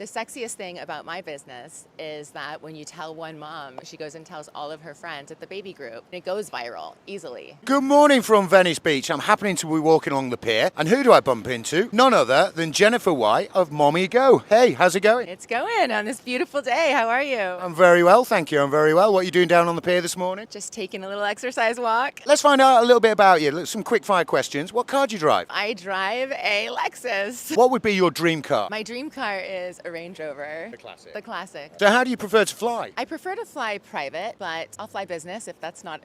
The sexiest thing about my business is that when you tell one mom, she goes and tells all of her friends at the baby group. It goes viral easily. Good morning from Venice Beach. I'm happening to be walking along the pier, and who do I bump into? None other than Jennifer White of MomieGo. Hey, how's it going? It's going on this beautiful day. How are you? I'm very well, thank you. I'm very well. What are you doing down on the pier this morning? Just taking a little exercise walk. Let's find out a little bit about you. Some quick fire questions. What car do you drive? I drive a Lexus. What would be your dream car? My dream car is a Range Rover. The classic. The classic. So how do you prefer to fly? I prefer to fly private, but I'll fly business if that's not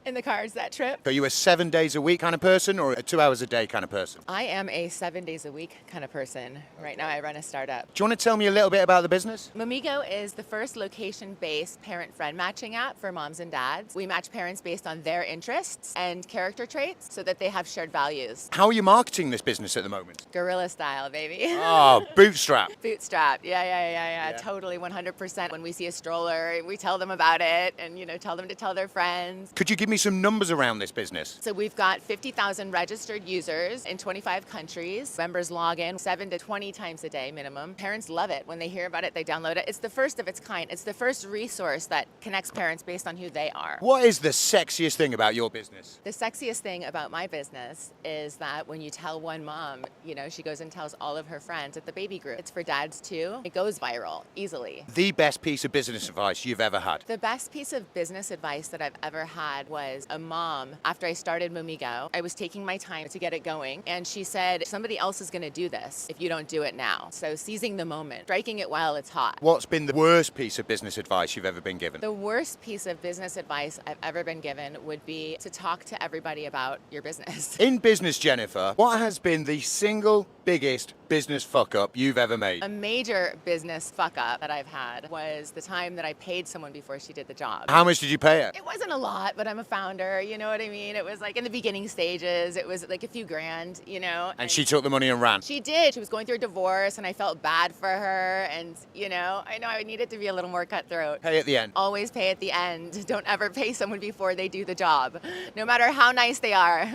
in the cards that trip. Are you a 7 days a week kind of person or a 2 hours a day kind of person? I am a 7 days a week kind of person. Right now I run a startup. Do you want to tell me a little bit about the business? MomieGo is the first location-based parent-friend matching app for moms and dads. We match parents based on their interests and character traits so that they have shared values. How are you marketing this business at the moment? Guerrilla style, baby. Oh, bootstrap. Bootstrap. Yeah. Totally, 100%. When we see a stroller, we tell them about it and, tell them to tell their friends. Could you give me some numbers around this business? So we've got 50,000 registered users in 25 countries. Members log in 7 to 20 times a day minimum. Parents love it. When they hear about it, they download it. It's the first of its kind. It's the first resource that connects parents based on who they are. What is the sexiest thing about your business? The sexiest thing about my business is that when you tell one mom, she goes and tells all of her friends at the baby group. It's for dads too. It goes viral easily. The best piece of business advice you've ever had? The best piece of business advice that I've ever had was a mom. After I started MomieGo, I was taking my time to get it going, and she said, somebody else is going to do this if you don't do it now. So seizing the moment, striking it while it's hot. What's been the worst piece of business advice you've ever been given? The worst piece of business advice I've ever been given would be to talk to everybody about your business. In business, Jennifer, what has been the single biggest business fuck up you've ever made? A major business fuck up that I've had was the time that I paid someone before she did the job. How much did you pay her? It wasn't a lot, but I'm a founder, you know what I mean? It was like in the beginning stages, it was like a few grand, And she took the money and ran? She did. She was going through a divorce and I felt bad for her, and I know I needed to be a little more cutthroat. Pay at the end. Always pay at the end. Don't ever pay someone before they do the job, no matter how nice they are.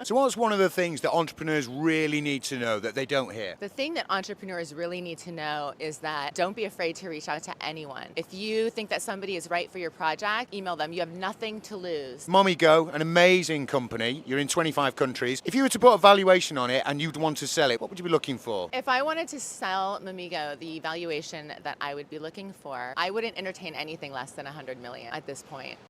So what's one of the things that entrepreneurs really need to know that they don't hear? The thing that entrepreneurs really need to know is that don't be afraid to reach out to anyone. If you think that somebody is right for your project, email them. You have nothing to lose. MomieGo, an amazing company. You're in 25 countries. If you were to put a valuation on it and you'd want to sell it, what would you be looking for? If I wanted to sell MomieGo, the valuation that I would be looking for, I wouldn't entertain anything less than 100 million at this point.